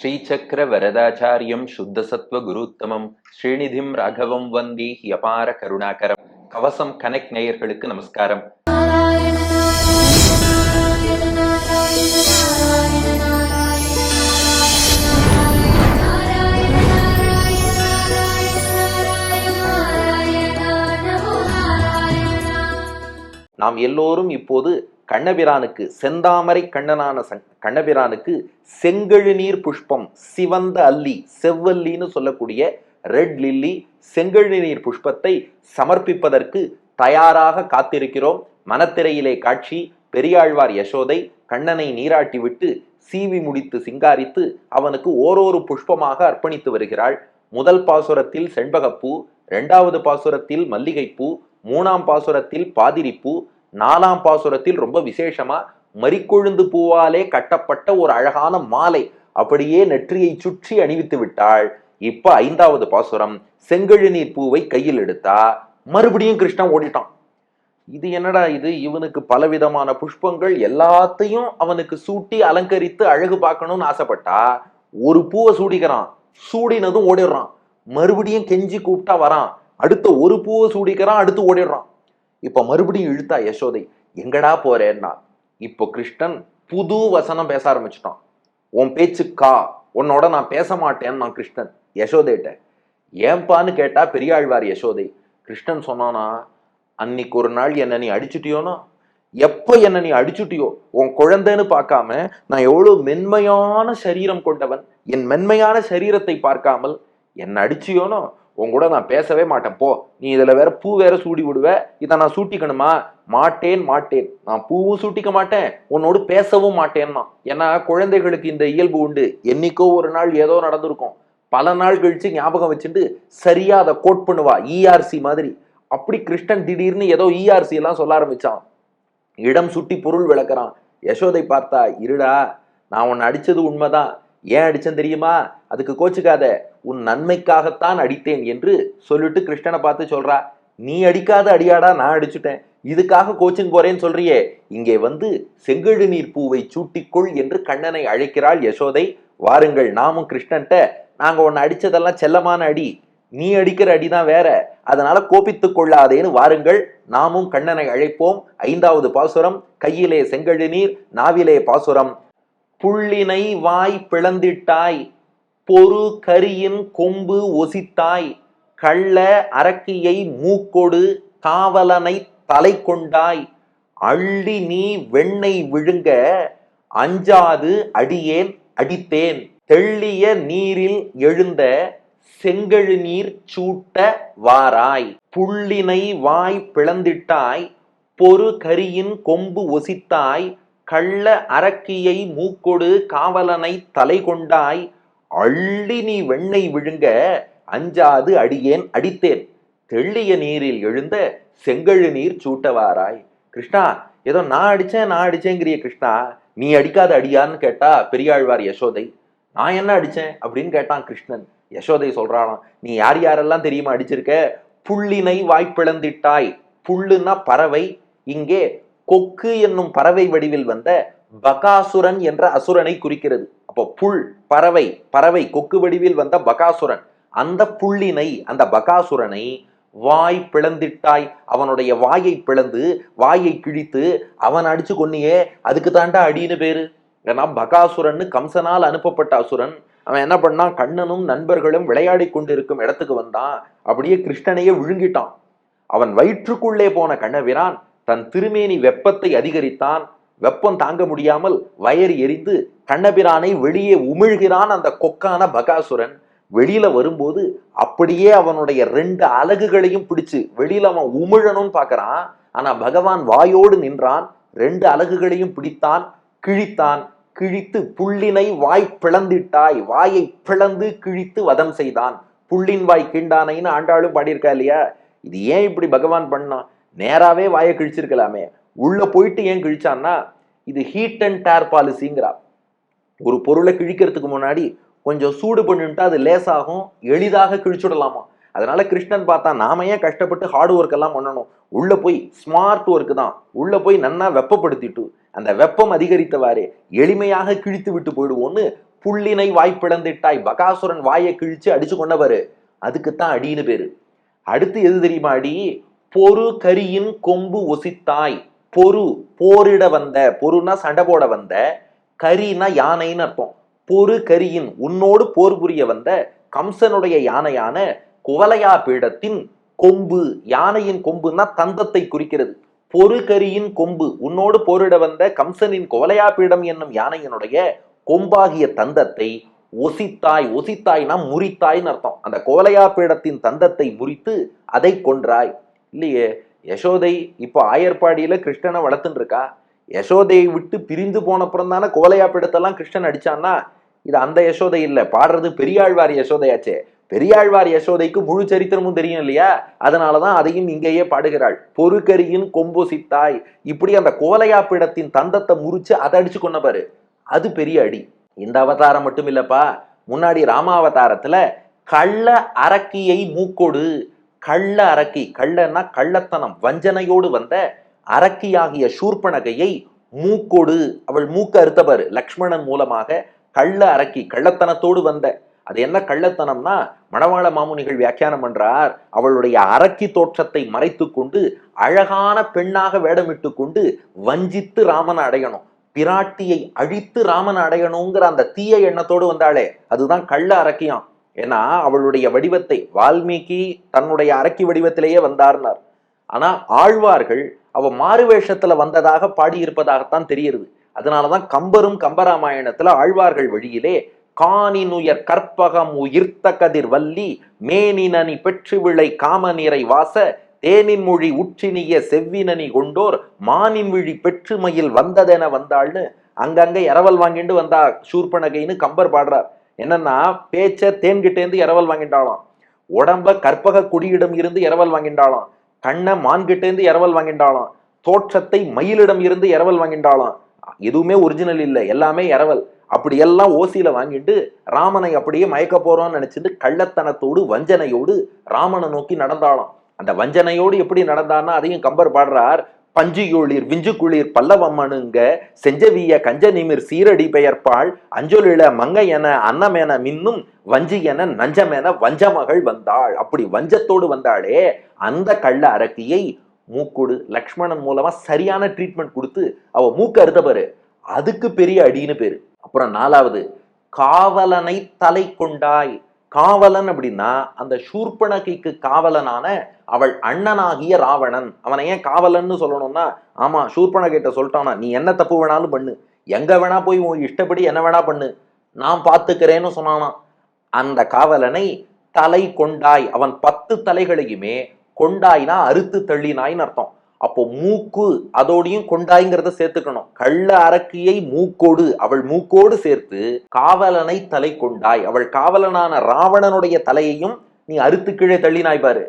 ஸ்ரீசக்கர வரதாச்சாரியம் சுத்தசத்வ குருத்தமம் ஸ்ரீநிதிம் ராகவம் வந்தி யபார கருணாகரம். கவசம் கனெக்ட் நேயர்களுக்கு நமஸ்காரம். நாம் எல்லோரும் இப்போது கண்ணபிரானுக்கு, செந்தாமரை கண்ணனான கண்ணபிரானுக்கு செங்கழுநீர் புஷ்பம், சிவந்த அல்லி, செவ்வல்லின்னு சொல்லக்கூடிய ரெட் லில்லி செங்கழுநீர் புஷ்பத்தை சமர்ப்பிப்பதற்கு தயாராக காத்திருக்கிறோம். மனத்திரையிலே காட்சி, பெரியாழ்வார் யசோதை கண்ணனை நீராட்டி விட்டு சீவி முடித்து சிங்காரித்து அவனுக்கு ஓரொரு புஷ்பமாக அர்ப்பணித்து வருகிறாள். முதல் பாசுரத்தில் செண்பகப்பூ, இரண்டாவது பாசுரத்தில் மல்லிகைப்பூ, மூணாம் பாசுரத்தில் பாதிரிப்பூ, நாலாம் பாசுரத்தில் ரொம்ப விசேஷமா மரிக்கொழுந்து பூவாலே கட்டப்பட்ட ஒரு அழகான மாலை அப்படியே நெற்றியை சுற்றி அணிவித்து விட்டாள். இப்ப ஐந்தாவது பாசுரம், செங்கழுநீர் பூவை கையில் எடுத்தா மறுபடியும் கிருஷ்ணன் ஓடிட்டான். இது என்னடா இது, இவனுக்கு பலவிதமான புஷ்பங்கள் எல்லாத்தையும் அவனுக்கு சூட்டி அலங்கரித்து அழகு பார்க்கணும்னு ஆசைப்பட்டா ஒரு பூவை சூடிக்கிறான், சூடினதும் ஓடிடுறான். மறுபடியும் கெஞ்சி கூப்பிட்டா வரான், அடுத்த ஒரு பூவை சூடிக்கிறான், அடுத்து ஓடிடுறான். இப்ப மறுபடியும் இழுத்தா யசோதை, எங்கடா போறேன்னா. இப்போ கிருஷ்ணன் புது வசனம் பேச ஆரம்பிச்சுட்டான். உன் பேச்சுக்கா, உன்னோட நான் பேச மாட்டேன்னு நான் கிருஷ்ணன் யசோதைட்ட. ஏன்பான்னு கேட்டா பெரியாழ்வார் யசோதை. கிருஷ்ணன் சொன்னானா, அன்னைக்கு ஒரு நாள் என்ன நீ அடிச்சுட்டியோனா, எப்ப என்ன நீ அடிச்சுட்டியோ, உன் குழந்தைன்னு பார்க்காம நான் எவ்வளவு மென்மையான சரீரம் கொண்டவன், என் மென்மையான சரீரத்தை பார்க்காமல் என்ன அடிச்சியோனோ உன் கூட நான் பேசவே மாட்டேன், போ. நீ இதுல வேற பூ வேற சூடி விடுவ, இதை நான் சூட்டிக்கணுமா? மாட்டேன் மாட்டேன், நான் பூவும் சூட்டிக்க மாட்டேன், உன்னோடு பேசவும் மாட்டேன்னா. ஏன்னா குழந்தைகளுக்கு இந்த இயல்பு உண்டு. என்னைக்கோ ஒரு நாள் ஏதோ நடந்திருக்கும், பல நாள் கழிச்சு ஞாபகம் வச்சுட்டு சரியா அதை கோட் பண்ணுவா, இஆர்சி மாதிரி. அப்படி கிருஷ்ணன் திடீர்னு ஏதோ இஆர்சி எல்லாம் சொல்ல ஆரம்பிச்சான். இடம் சுட்டி பொருள் விளக்குறான். யசோதை பார்த்தா, இருடா, நான் உன்னை அடிச்சது உண்மைதான், ஏன் அடிச்சேன் தெரியுமா, அதுக்கு கோச்சுக்காத, உன் நன்மைக்காகத்தான் அடித்தேன் என்று சொல்லிட்டு கிருஷ்ணனை பார்த்து சொல்றா, நீ அடிக்காத அடியாடா நான் அடிச்சுட்டேன், இதுக்காக கோச்சிங் போறேன்னு சொல்றியே, இங்கே வந்து செங்கழுநீர் பூவை சூட்டிக்கொள் என்று கண்ணனை அழைக்கிறாள் யசோதை. வாருங்கள், நாமும் கிருஷ்ணன்ட்ட, நாங்க உன்னை அடிச்சதெல்லாம் செல்லமான அடி, நீ அடிக்கிற அடிதான் வேற, அதனால கோபித்துக் கொள்ளாதேன்னு வாருங்கள், நாமும் கண்ணனை அழைப்போம். ஐந்தாவது பாசுரம், கையிலே செங்கழுநீர், நாவிலே பாசுரம். புள்ளினை வாய் பிளந்திட்டாய், பொறு கரியின் கொம்பு ஒசித்தாய், கள்ள அரக்கியை மூக்கொடு காவலனை தலை கொண்டாய், அள்ளி நீ வெண்ணெய் விழுங்க அஞ்சாது அடியேன் அடித்தேன், தெள்ளிய நீரில் எழுந்த செங்கழுநீர் சூட்ட வாராய். புள்ளினை வாய் பிளந்திட்டாய், பொறு கரியின் கொம்பு ஒசித்தாய், கள்ள அரக்கியை மூக்கொடு காவலனை தலை கொண்டாய், அள்ளி நீ வெண்ணெய் விழுங்க அஞ்சாது அடியேன் அடித்தேன், தெள்ளிய நீரில் எழுந்த செங்கழுநீர் சூட்டவாராய். கிருஷ்ணா, ஏதோ நான் அடிச்சேங்கிறிய கிருஷ்ணா, நீ அடிக்காத அடியான்னு கேட்டா பெரியாழ்வார் யசோதை. நான் என்ன அடிச்சேன் அப்படின்னு கேட்டான் கிருஷ்ணன். யசோதை சொல்றானாம், நீ யார் யாரெல்லாம் தெரியுமா அடிச்சிருக்க? புள்ளினை வாய்ப்பிழந்திட்டாய், புல்லுன்னா பறவை, இங்கே கொக்கு என்னும் பறவை வடிவில் வந்த பகாசுரன் என்ற அசுரனை குறிக்கிறது. அப்போ புல் பறவை, பறவை கொக்கு வடிவில் வந்த பகாசுரன், அந்த புள்ளினை, அந்த பகாசுரனை வாய் பிளந்திட்டாய், அவனுடைய வாயை பிளந்து வாயை கிழித்து அவன் அடிச்சு கொன்னியே, அதுக்கு தாண்டா அடின்னு பேரு. ஏன்னா பகாசுரன் கம்சனால் அனுப்பப்பட்ட அசுரன். அவன் என்ன பண்ணான், கண்ணனும் நண்பர்களும் விளையாடி கொண்டு இருக்கும் இடத்துக்கு வந்தான், அப்படியே கிருஷ்ணனையே விழுங்கிட்டான். அவன் வயிற்றுக்குள்ளே போன கண்ணபிரான் தன் திருமேனி வெப்பத்தை அதிகரித்தான். வெப்பம் தாங்க முடியாமல் வயறு எரிந்து கண்ணபிரானை வெளியே உமிழ்கிறான் அந்த கொக்கான பகாசுரன். வெளியில வரும்போது அப்படியே அவனுடைய 2 அலகுகளையும் பிடிச்சு வெளியில அவன் உமிழணும்னு பாக்குறான். ஆனா பகவான் வாயோடு நின்றான், 2 அலகுகளையும் பிடித்தான், கிழித்தான். கிழித்து புள்ளினை வாய் பிளந்திட்டாய், வாயை பிளந்து கிழித்து வதம் செய்தான். புள்ளின் வாய் கீண்டானைன்னு ஆண்டாளும் பாடியிருக்கா இல்லையா? இது ஏன் இப்படி பகவான் பண்ணான்? நேராவே வாயை கிழிச்சிருக்கலாமே, உள்ள போயிட்டு ஏன் கிழிச்சான்னா, இது ஹீட் அண்ட் டேர் பாலிசிங்கிறா. ஒரு பொருளை கிழிக்கிறதுக்கு முன்னாடி கொஞ்சம் சூடு பண்ணிட்டா அது லேசாகும், எளிதாக கிழிச்சுடலாமா. அதனால கிருஷ்ணன் பார்த்தா, நாம ஏன் கஷ்டப்பட்டு ஹார்ட் ஒர்க் எல்லாம் பண்ணணும், உள்ள போய் ஸ்மார்ட் ஒர்க் தான், உள்ள போய் நன்னா வெப்பப்படுத்திட்டு அந்த வெப்பம் அதிகரித்தவாறே எளிமையாக கிழித்து விட்டு போயிடுவோன்னு புள்ளினை வாய்ப்பிழந்திட்டாய், பகாசுரன் வாயை கிழிச்சு அடிச்சு கொண்டவரு, அதுக்குத்தான் அடின்னு பேரு. அடுத்து எது தெரியுமா அடி? பொறு கரியின் கொம்பு ஒசித்தாய். பொறு போரிட வந்த, பொருனா சண்டை போட வந்த, கரினா யானைன்னு அர்த்தம். பொறு கரியின் உன்னோடு போர் புரிய வந்த கம்சனுடைய யானையான குவலையா பீடத்தின் கொம்பு, யானையின் கொம்புன்னா தந்தத்தை குறிக்கிறது. பொறு கரியின் கொம்பு உன்னோடு போரிட வந்த கம்சனின் குவலையா பீடம் என்னும் யானையினுடைய கொம்பாகிய தந்தத்தை ஒசித்தாய். ஒசித்தாய்னா முறித்தாய்ன்னு அர்த்தம். அந்த கோலையா பீடத்தின் தந்தத்தை முறித்து அதை கொன்றாய். இல்லையே, யசோதை இப்போ ஆயர்பாடியில கிருஷ்ணனை வளர்த்துன்னு இருக்கா. யசோதையை விட்டு பிரிந்து போனப்புறம் தானே கோலையா பீடத்தெல்லாம் கிருஷ்ணன் அடிச்சான்னா, இது அந்த யசோதை இல்ல, பாடுறது பெரியாழ்வார் யசோதையாச்சே. பெரியாழ்வார் யசோதைக்கு முழு சரித்திரமும் தெரியும் இல்லையா, அதனாலதான் அதையும் இங்கேயே பாடுகிறாள். பொறுக்கரியின் கொம்பொசித்தாய். இப்படி அந்த கோலையா பீடத்தின் தந்தத்தை முறிச்சு அதை அடிச்சு கொன்ன பாரு, அது பெரிய அடி. இந்த அவதாரம் மட்டும் இல்லப்பா, முன்னாடி ராமாவதாரத்துல கள்ள அரக்கியை மூக்கொடு. கள்ள அரக்கி, கள்ளன்னா கள்ளத்தனம், வஞ்சனையோடு வந்த அரக்கியாகிய சூர்பனகையை மூக்கொடு, அவள் மூக்க அறுத்தபாரு லக்ஷ்மணன் மூலமாக. கள்ள அரக்கி, கள்ளத்தனத்தோடு வந்த. அது என்ன கள்ளத்தனம்னா, மணவாள மாமுனிகள் வியாக்கியானம் பண்றார், அவளுடைய அரக்கி தோற்றத்தை மறைத்து கொண்டு அழகான பெண்ணாக வேடமிட்டு கொண்டு வஞ்சித்து ராமனை அடையணும், பிராட்டியை அழித்து ராமனை அடையணுங்கிற அந்த தீய எண்ணத்தோடு வந்தாளே, அதுதான் கள்ள அரக்கியாம். ஏன்னா அவளுடைய வடிவத்தை வால்மீகி தன்னுடைய அரக்கி வடிவத்திலேயே வந்தார்னார். ஆனா ஆழ்வார்கள் அவ மாறுவேஷத்துல வந்ததாக பாடியிருப்பதாகத்தான் தெரியுது. அதனாலதான் கம்பரும் கம்பராமாயணத்துல ஆழ்வார்கள் வழியிலே காணினுயர் கற்பகம் உயிர்த்த கதிர் வள்ளி மேனினி பெற்று விளை காமநீரை வாச தேனின் மொழி உச்சினிய செவ்வினி கொண்டோர் மானின் விழி பெற்று மயில் வந்ததென வந்தாள்னு அங்கங்க இரவல் வாங்கிட்டு வந்தா சூர்பனகைன்னு கம்பர் பாடுறார். என்னன்னா, பேச்ச தேன்கிட்டேந்து இரவல் வாங்கிட்டாலும், உடம்ப கற்பக குடியிடம் இருந்து இரவல் வாங்கிட்டாலும், கண்ணை மான்கிட்டேந்து இரவல் வாங்கிட்டாலும், தோற்றத்தை மயிலிடம் இருந்து இரவல் வாங்கிட்டாலும், எதுவுமே ஒரிஜினல் இல்லை, எல்லாமே இரவல். அப்படி எல்லாம் ஓசியில வாங்கிட்டு ராமனை அப்படியே மயக்க போறோம்னு நினைச்சிட்டு கள்ளத்தனத்தோடு வஞ்சனையோடு ராமனை நோக்கி நடந்தாலும். அந்த வஞ்சனையோடு எப்படி நடந்தான்னா அதையும் கம்பர் பாடுறார். பஞ்சுயோளிர் விஞ்சு குளிர் பல்லவம்மனுங்க செஞ்சவிய கஞ்ச நிமிர் சீரடி பெயர்ப்பாள் அஞ்சொலில மங்கை என அன்னமென மின்னும் வஞ்சி என நஞ்சமென வஞ்சமகள் வந்தாள். அப்படி வஞ்சத்தோடு வந்தாளே அந்த கள்ள அரக்கியை மூக்குடு லக்ஷ்மணன் மூலமா சரியான ட்ரீட்மெண்ட் கொடுத்து அவ மூக்கு அறுத்தபாரு, அதுக்கு பெரிய அடின்னு பேரு. அப்புறம் நாலாவது, காவலனை தலை கொண்டாய். காவலன் அப்படின்னா அந்த சூர்பனகைக்கு காவலனான அவள் அண்ணனாகிய ராவணன். அவனை ஏன் காவலன்னு சொல்லணும்னா, ஆமா சூர்பனகிட்ட சொல்லிட்டானா, நீ என்ன தப்பு வேணாலும் பண்ணு, எங்க வேணா போய் உன் இஷ்டப்படி என்ன வேணா பண்ணு, நான் பாத்துக்கிறேன்னு சொன்னானா. அந்த காவலனை தலை கொண்டாய், அவன் 10 தலைகளையுமே கொண்டாய்னா அறுத்து தள்ளினாய்னு அர்த்தம். அப்போ மூக்கு அதோடையும் கொண்டாய்ங்கிறத சேர்த்துக்கணும். கள்ள அரக்கியை மூக்கோடு, அவள் மூக்கோடு சேர்த்து காவலனை தலை கொண்டாய், அவள் காவலனான ராவணனுடைய தலையையும் நீ அறுத்து கீழே தள்ளினாய் பாரு.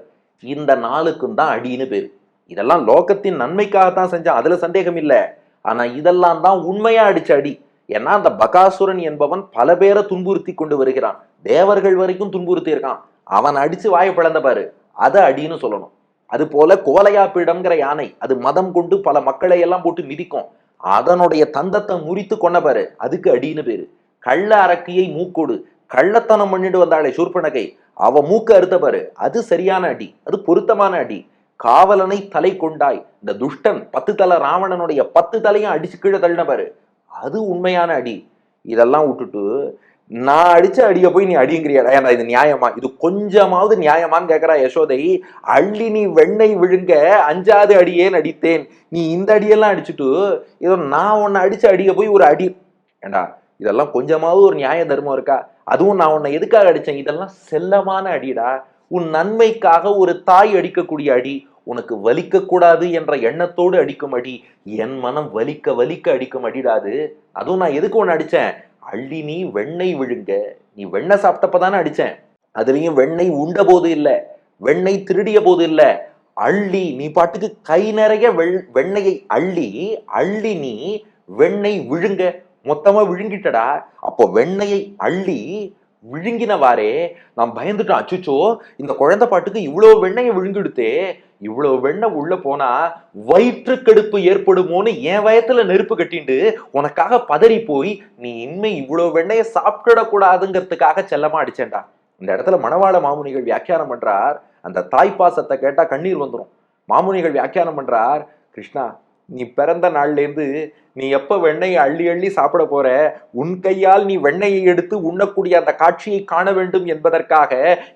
இந்த நாளுக்கும் தான் அடின்னு பேரு. இதெல்லாம் லோகத்தின் நன்மைக்காகத்தான் செஞ்சான், அதுல சந்தேகம் இல்லை. ஆனா இதெல்லாம் தான் உண்மையா அடிச்ச அடி. ஏன்னா அந்த பகாசுரன் என்பவன் பல பேரை துன்புறுத்தி கொண்டு வருகிறான், தேவர்கள் வரைக்கும் துன்புறுத்தி இருக்கான். அவன் அடிச்சு வாயை பிளந்த பாரு, அதை அடின்னு சொல்லணும். அது போல கோலையா பீடம்ங்கிற யானை, அது மதம் கொண்டு பல மக்களை எல்லாம் போட்டு மிதிக்கும், அதனுடைய தந்தத்தை முறித்து கொண்ட பாரு, அதுக்கு அடின்னு பேரு. கள்ள அரக்கியை மூக்கோடு, கள்ளத்தனம் பண்ணிட்டு வந்தாளே சூர்பனகை, அவ மூக்க அறுத்த பாரு, அது சரியான அடி, அது பொருத்தமான அடி. காவலனை தலை கொண்டாய், இந்த துஷ்டன் 10 தலை ராவணனுடைய 10 தலையும் அடிச்சு கீழே தள்ளின பாரு, அது உண்மையான அடி. இதெல்லாம் விட்டுட்டு நான் அடிச்ச அடிய போய் நீ அடிங்கிறியாடா, ஏன்னா இது நியாயமா, இது கொஞ்சமாவது நியாயமான்னு கேட்கிறா யசோதை. அள்ளி நீ வெண்ணெய் விழுங்க 5வது அடியே நடித்தேன், நீ இந்த அடியெல்லாம் அடிச்சுட்டு ஏதோ நான் உன்னை அடிச்ச அடிய போய் ஒரு அடி, ஏண்டா இதெல்லாம் கொஞ்சமாவது ஒரு நியாய தர்மம் இருக்கா? அதுவும் நான் உன்னை எதுக்காக அடிச்சேன், இதெல்லாம் செல்லமான அடிடா, உன் நன்மைக்காக ஒரு தாய் அடிக்கக்கூடிய அடி, உனக்கு வலிக்க கூடாது என்ற எண்ணத்தோடு அடிக்கும் அடி, என் மனம் வலிக்க வலிக்க அடிக்கும் அடிடாது. அதுவும் நான் எதுக்கு ஒன்று அடிச்சேன், அள்ளி நீ வெண்ணெய் விழுங்க, நீ வெண்ணெய் சாப்பிட்டப்பதானே அடிச்சேன், அதுலயும் வெண்ணெய் உண்ட போது இல்ல, வெண்ணெய் திருடிய போது இல்ல, அள்ளி நீ பாட்டுக்கு கை நிறைய வெண்ணெயை அள்ளி அள்ளி நீ வெண்ணெய் விழுங்க, மொத்தமா விழுங்கிட்டடா. அப்போ வெண்ணெயை அள்ளி விழுங்கினவாறே நாம் பயந்துட்டோம். அச்சுச்சோ, இந்த குழந்தை பாட்டுக்கு இவ்வளவு வெண்ணையை விழுங்கிடுத்தே, இவ்வளவு வெண்ணெய் உள்ள போனா வயிற்று கடுப்பு ஏற்படுமோன்னு என் வயத்துல நெருப்பு கட்டிண்டு உனக்காக பதறி போய் நீ இனிமே இவ்வளவு வெண்ணைய சாப்பிட கூடாதுங்கிறதுக்காக செல்லமா அடிச்சேன்டா. இந்த இடத்துல மணவாள மாமுனிகள் வியாக்கியானம் பண்றார். அந்த தாய்ப்பாசத்தை கேட்டா கண்ணீர் வந்துடும். மாமுனிகள் வியாக்கியானம் பண்றார், கிருஷ்ணா, நீ பிறந்த நாள்ல இருந்து நீ எப்ப வெண்ணெயை அள்ளி அள்ளி சாப்பிட போற, உன் கையால் நீ வெண்ணெயை எடுத்து உண்ணக்கூடிய அந்த காட்சியை காண வேண்டும் என்பதற்காக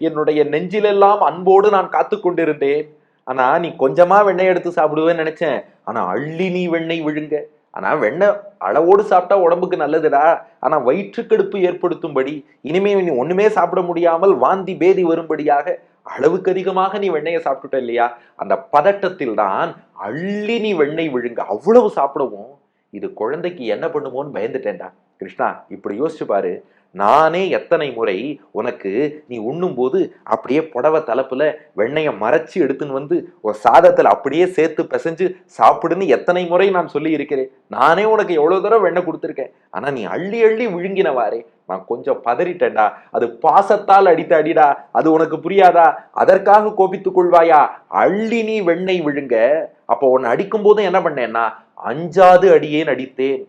என்னுடைய நெஞ்சிலெல்லாம் அன்போடு நான் காத்து கொண்டிருந்தேன். ஆனா நீ கொஞ்சமா வெண்ணெய் எடுத்து சாப்பிடுவேன்னு நினைச்சேன். ஆனா அள்ளி நீ வெண்ணெய் விழுங்க. ஆனா வெண்ணெய் அளவோடு சாப்பிட்டா உடம்புக்கு நல்லதுடா. ஆனா வயிற்றுக்கடுப்பு ஏற்படுத்தும்படி, இனிமே நீ ஒண்ணுமே சாப்பிட முடியாமல் வாந்தி பேதி வரும்படியாக அளவுக்கு அதிகமாக நீ வெண்ணெயை சாப்பிட்டுட்ட இல்லையா, அந்த பதட்டத்தில் தான் அள்ளி நீ வெண்ணெய் விழுங்க. அவ்வளவு சாப்பிடவும் இது குழந்தைக்கு என்ன பண்ணுமோன்னு பயந்துட்டேன்டா. கிருஷ்ணா, இப்படி யோசிச்சு பாரு. நானே எத்தனை முறை உனக்கு நீ உண்ணும் போது அப்படியே புடவை தலைப்புல வெண்ணெயை மறைச்சு எடுத்துன்னு வந்து ஒரு சாதத்துல அப்படியே சேர்த்து பிசைஞ்சு சாப்பிடுன்னு எத்தனை முறை நான் சொல்லி இருக்கிறேன். நானே உனக்கு எவ்வளவு தூரம் வெண்ணெய் கொடுத்துருக்கேன். ஆனா நீ அள்ளி அள்ளி விழுங்கினவாறே நான் கொஞ்சம் பதறிட்டேன்டா. அது பாசத்தால் அடித்த அடிடா, அது உனக்கு புரியாதா? அதற்காக கோபித்துக் கொள்வாயா? அள்ளி நீ வெண்ணெய் விழுங்க. அப்போ உன்னை அடிக்கும் போதும் என்ன பண்ணேன்னா அஞ்சாது அடியேன் அடித்தேன்.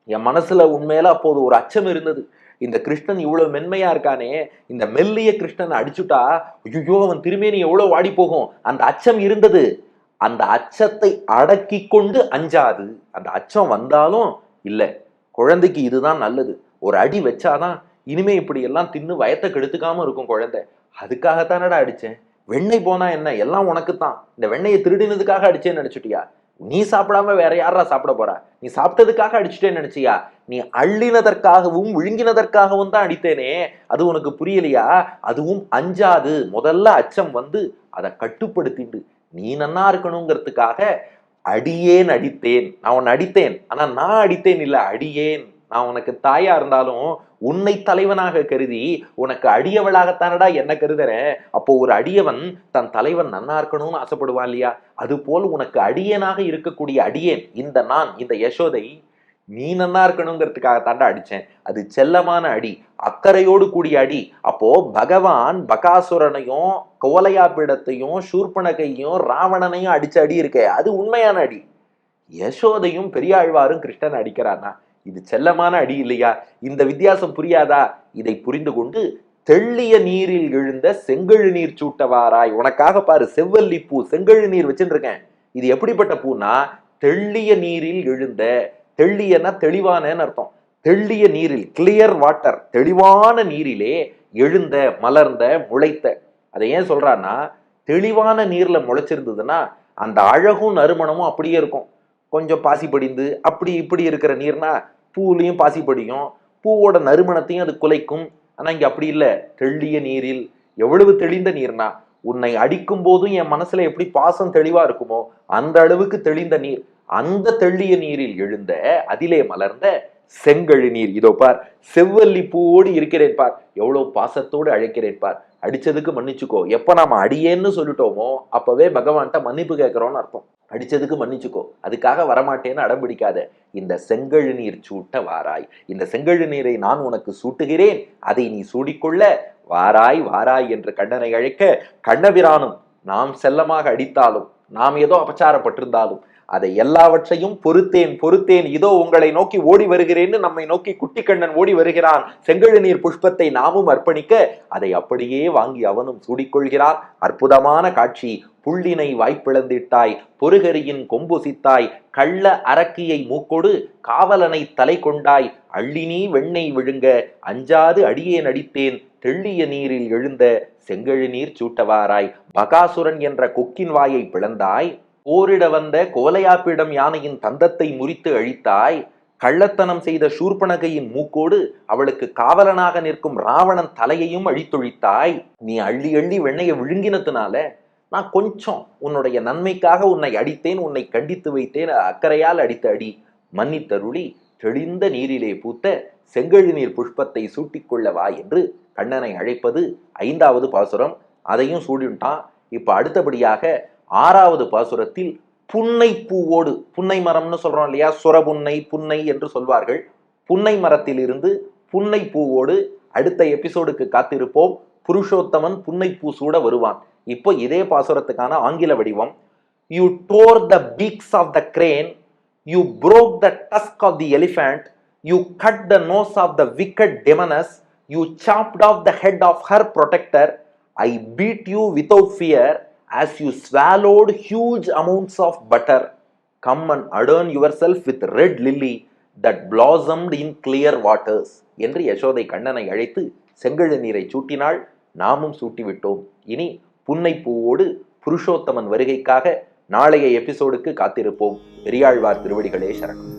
என் மனசுல உண்மையில அப்போது ஒரு அச்சம் இருந்தது. இந்த கிருஷ்ணன் இவ்வளவு மென்மையா இருக்கானே, இந்த மெல்லிய கிருஷ்ணன் அடிச்சுட்டா ஐயோ அவன் திரும்பி நீ எவ்வளவு வாடி போகும், அந்த அச்சம் இருந்தது. அந்த அச்சத்தை அடக்கி கொண்டு அஞ்சாது. அந்த அச்சம் வந்தாலும் இல்ல, குழந்தைக்கு இதுதான் நல்லது, ஒரு அடி வச்சாதான் இனிமே இப்படி எல்லாம் தின்னு வயத்தை கெடுத்துக்காம இருக்கும் குழந்தை. அதுக்காகத்தானடா அடிச்சேன். வெண்ணெய் போனா என்ன, எல்லாம் உனக்குத்தான். இந்த வெண்ணெயை திருடினதுக்காக அடிச்சேன்னு நினைச்சுட்டியா? நீ சாப்பிடாம வேற யாரா சாப்பிட போறா? நீ சாப்பிட்டதுக்காக அடிச்சுட்டேன்னு நினைச்சியா? நீ அள்ளினதற்காகவும் விழுங்கினதற்காகவும் தான் அடித்தேனே, அது உனக்கு புரியலையா? அதுவும் அஞ்சாது. முதல்ல அச்சம் வந்து அதை கட்டுப்படுத்திட்டு நீ நன்னா இருக்கணுங்கிறதுக்காக அடியேன் அடித்தேன். நான் உன்னை அடித்தேன், ஆனா நான் அடித்தேன் இல்ல, அடியேன். நான் உனக்கு தாயா இருந்தாலும் உன்னை தலைவனாக கருதி உனக்கு அடியவளாகத்தானடா என்ன கருதுறேன். அப்போ ஒரு அடியவன் தன் தலைவன் நன்னா இருக்கணும்னு ஆசைப்படுவான் இல்லையா? அது போல் உனக்கு அடியேனாக இருக்கக்கூடிய அடியேன் இந்த நான், இந்த யசோதை, நீ நன்னா இருக்கணுங்கிறதுக்காக தாண்டா அடிச்சேன். அது செல்லமான அடி, அக்கறையோடு கூடிய அடி. அப்போ பகவான் பகாசுரனையும் கோலையாப்பிடத்தையும் சூர்பனகையும் ராவணனையும் அடிச்ச அடி இருக்கே, அது உண்மையான அடி. யசோதையும் பெரியாழ்வாரும் கிருஷ்ணன் அடிக்கிறானா, இது செல்லமான அடி இல்லையா? இந்த வித்தியாசம் புரியாதா? இதை புரிந்து கொண்டு தெள்ளிய நீரில் எழுந்த செங்கழு நீர் சூட்டவாராய். உனக்காக பாரு செவ்வல்லி பூ, செங்கழு நீர் வச்சுருக்கேன். இது எப்படிப்பட்ட பூனா, தெள்ளிய நீரில் எழுந்த, தெள்ளியன்னா தெளிவானன்னு அர்த்தம். தெள்ளிய நீரில், கிளியர் வாட்டர், தெளிவான நீரிலே எழுந்த, மலர்ந்த, முளைத்த. அதை ஏன் சொல்றான்னா, தெளிவான நீர்ல முளைச்சிருந்ததுன்னா அந்த அழகும் நறுமணமும் அப்படியே இருக்கும். கொஞ்சம் பாசி படிந்து அப்படி இப்படி இருக்கிற நீர்னா பூலையும் பாசி படியும், பூவோட நறுமணத்தையும் அது குலைக்கும். ஆனா இங்க அப்படி இல்லை. தெள்ளிய நீரில், எவ்வளவு தெளிந்த நீர்னா, உன்னை அடிக்கும் போதும் என் மனசுல எப்படி பாசம் தெளிவா இருக்குமோ அந்த அளவுக்கு தெளிந்த நீர். அந்த தெள்ளிய நீரில் எழுந்த, அதிலே மலர்ந்த செங்கழு நீர். இதோ பார், செவ்வல்லி பூவோடு இருக்கிறேன் பார், எவ்வளவு பாசத்தோடு அழைக்கிறேன் பார். அடிச்சதுக்கு மன்னிச்சுக்கோ. எப்ப நாம அடியேன்னு சொல்லிட்டோமோ அப்பவே பகவான்கிட்ட மன்னிப்பு கேட்கிறோம்னு அர்த்தம். அடிச்சதுக்கு மன்னிச்சுக்கோ, அதுக்காக வரமாட்டேன்னு அடம்பிடிக்காத. இந்த செங்கழு நீர் சூட்ட வாராய். இந்த செங்கழு நீரை நான் உனக்கு சூட்டுகிறேன், அதை நீ சூடிக்கொள்ள வாராய் வாராய் என்று கண்ணனை அழைக்க, கண்ணபிரானும் நாம் செல்லமாக அடித்தாலும், நாம் ஏதோ அபச்சாரப்பட்டிருந்தாலும் அதை எல்லாவற்றையும் பொறுத்தேன் பொறுத்தேன், இதோ உங்களை நோக்கி ஓடி வருகிறேன்னு நம்மை நோக்கி குட்டி கண்ணன் ஓடி வருகிறான். செங்கழு நீர் புஷ்பத்தை நாமும் அர்ப்பணிக்க அதை அப்படியே வாங்கி அவனும் சூடிக்கொள்கிறான். அற்புதமான காட்சி. புள்ளினை வாய்ப்பிழந்திட்டாய், பொறுகரியின் கொம்புசித்தாய், கள்ள அரக்கியை மூக்கொடு காவலனை தலை கொண்டாய், அள்ளினீ வெண்ணெய் விழுங்க அஞ்சாது அடியே நடித்தேன், தெள்ளிய நீரில் எழுந்த செங்கழு நீர் சூட்டவாராய். பகாசுரன் என்ற கொக்கின் வாயை பிளந்தாய், போரிட வந்த கோலையாப்பிடம் யானையின் தந்தத்தை முறித்து அழித்தாய், கள்ளத்தனம் செய்த சூர்பனகையின் மூக்கோடு அவளுக்கு காவலனாக நிற்கும் ராவணன் தலையையும் அழித்தொழித்தாய். நீ அள்ளி அள்ளி வெண்ணையை விழுங்கினதுனால நான் கொஞ்சம் உன்னுடைய நன்மைக்காக உன்னை அடித்தேன், உன்னை கண்டித்து வைத்தேன். அக்கறையால் அடித்த அடி மன்னித்தருளி தெளிந்த நீரிலே பூத்த செங்கழு நீர் புஷ்பத்தை சூட்டிக்கொள்ளவா என்று கண்ணனை அழைப்பது 5வது பாசுரம். அதையும் சூடிட்டான். இப்ப அடுத்தபடியாக 6வது பாசுரத்தில் புன்னை பூவோடு, புன்னை மரம்னு சொல்றோம் இல்லையா, சுரபுன்னை புன்னை என்று சொல்வார்கள். புன்னை மரத்தில் இருந்து புன்னை பூவோடு அடுத்த எபிசோடுக்கு காத்திருப்போம். புருஷோத்தமன் புன்னைப்பூ சூட வருவான். இப்போ இதே பாசுரத்துக்கான ஆங்கில வடிவம். You tore the beaks of the crane, you broke the tusk of the elephant, you cut the nose of the wicked demoness, you chopped off the head of her protector, I beat you without fear as you swallowed huge amounts of butter. Come and adorn yourself with red lily that blossomed in clear waters என்று யசோதை கண்ணனை அழைத்து செங்கழு நீரை சூட்டினாள். நாமும் சூட்டிவிட்டோம். இனி புன்னைப்பூவோடு புருஷோத்தமன் வருகைக்காக நாளைய எபிசோடுக்கு காத்திருப்போம். பெரியாழ்வார் திருவடிகளே சரணம்.